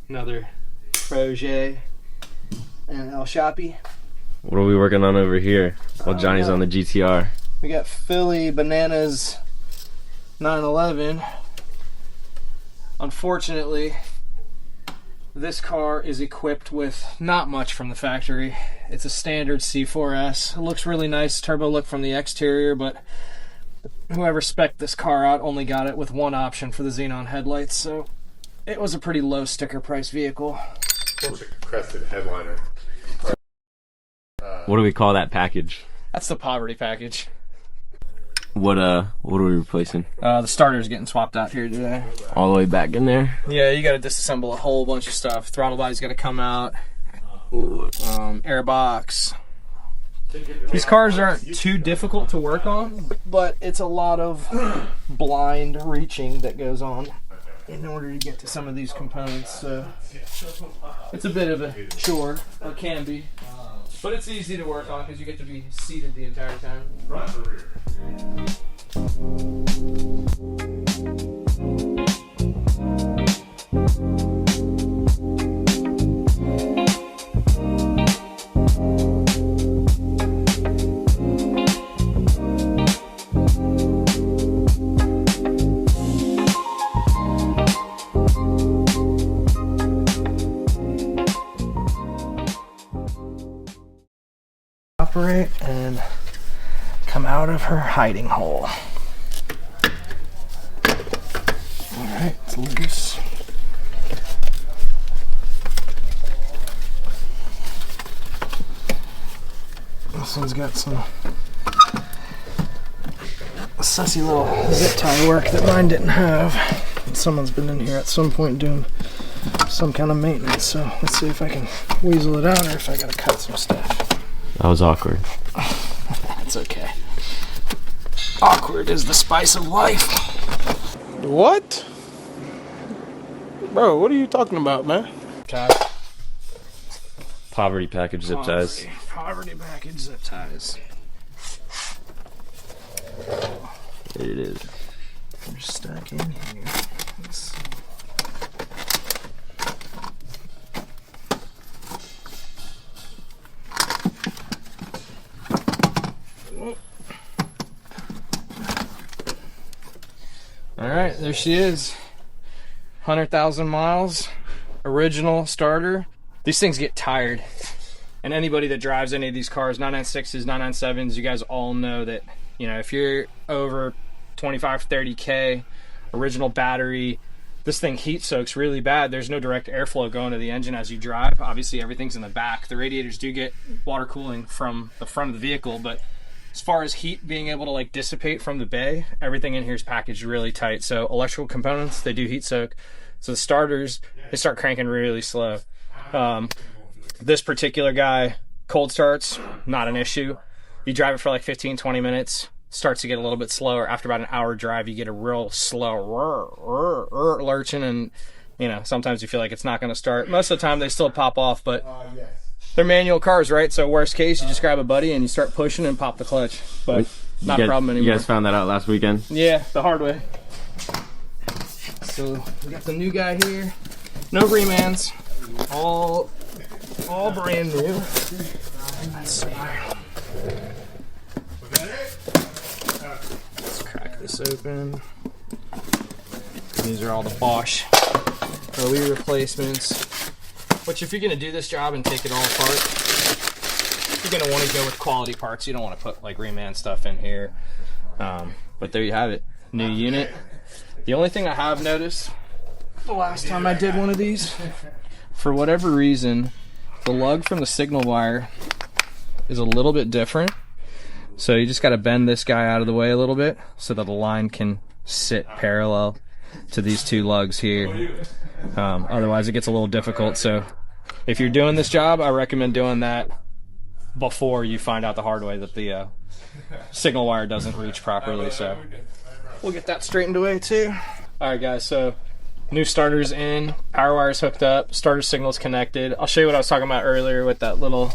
Another Projet and El Shapi. What are we working on over here while Johnny's on the GTR? We got Philly Bananas 911. Unfortunately, this car is equipped with not much from the factory. It's a standard C4S. It looks really nice, turbo look from the exterior, but whoever spec'd this car out only got it with one option for the xenon headlights, so it was a pretty low sticker price vehicle. Porsche crested headliner. What do we call that package? That's the poverty package. What are we replacing? The starter's getting swapped out here today. All the way back in there? Yeah, you gotta disassemble a whole bunch of stuff. Throttle body's gotta come out. Air box. These cars aren't too difficult to work on, but it's a lot of blind reaching that goes on in order to get to some of these components. So it's a bit of a chore, or can be. But it's easy to work on because you get to be seated the entire time. Front or rear? Operate and come out of her hiding hole. Alright, it's loose. This one's got some sussy little zip tie work that mine didn't have. Someone's been in here at some point doing some kind of maintenance, so let's see if I can weasel it out or if I gotta cut some stuff. That was awkward. It's okay. Awkward is the spice of life. What? Bro, what are you talking about, man? Okay. Poverty package zip ties. Poverty package zip ties. There it is. They're stuck in here. Let's see. Alright, there she is. 100,000 miles. Original starter. These things get tired. And anybody that drives any of these cars, 996s, 997s, you guys all know that, you know, if you're over 25, 30K, original battery, this thing heat soaks really bad. There's no direct airflow going to the engine as you drive. Obviously, everything's in the back. The radiators do get water cooling from the front of the vehicle, but as far as heat being able to like dissipate from the bay, everything in here is packaged really tight. So electrical components, they do heat soak. So the starters, they start cranking really slow. This particular guy, cold starts, not an issue. You drive it for like 15, 20 minutes, starts to get a little bit slower. After about an hour drive, you get a real slow lurching, and you know, sometimes you feel like it's not going to start. Most of the time they still pop off, but they're manual cars, right? So worst case, you just grab a buddy and you start pushing and pop the clutch. But not a problem anymore. You guys found that out last weekend? Yeah, the hard way. So we got the new guy here. No remans. All brand new. Let's see. Let's crack this open. These are all the Bosch OE replacements. Which, if you're going to do this job and take it all apart, you're going to want to go with quality parts. You don't want to put like reman stuff in here. But there you have it. New unit. The only thing I have noticed the last time I did one of these, for whatever reason, the lug from the signal wire is a little bit different. So you just got to bend this guy out of the way a little bit so that the line can sit parallel to these two lugs here. Otherwise it gets a little difficult. So if you're doing this job, I recommend doing that before you find out the hard way that the signal wire doesn't reach properly. So we'll get that straightened away too. Alright guys, so new starter's in, power wire's hooked up, starter signal's connected. I'll show you what I was talking about earlier with that little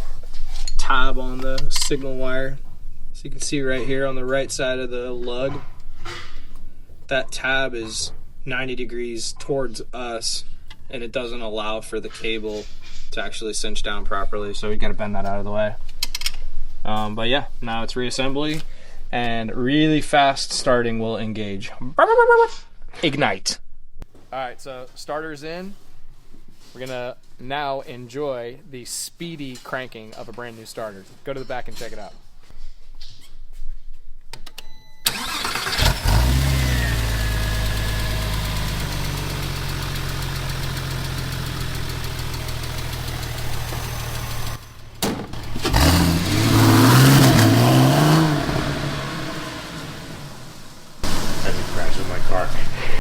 tab on the signal wire. So you can see right here on the right side of the lug, that tab is 90 degrees towards us, and it doesn't allow for the cable to actually cinch down properly, so we got to bend that out of the way. But yeah, now it's reassembly, and really fast starting will engage. Ignite. All right, so starter's in. We're gonna now enjoy the speedy cranking of a brand new starter. Go to the back and check it out.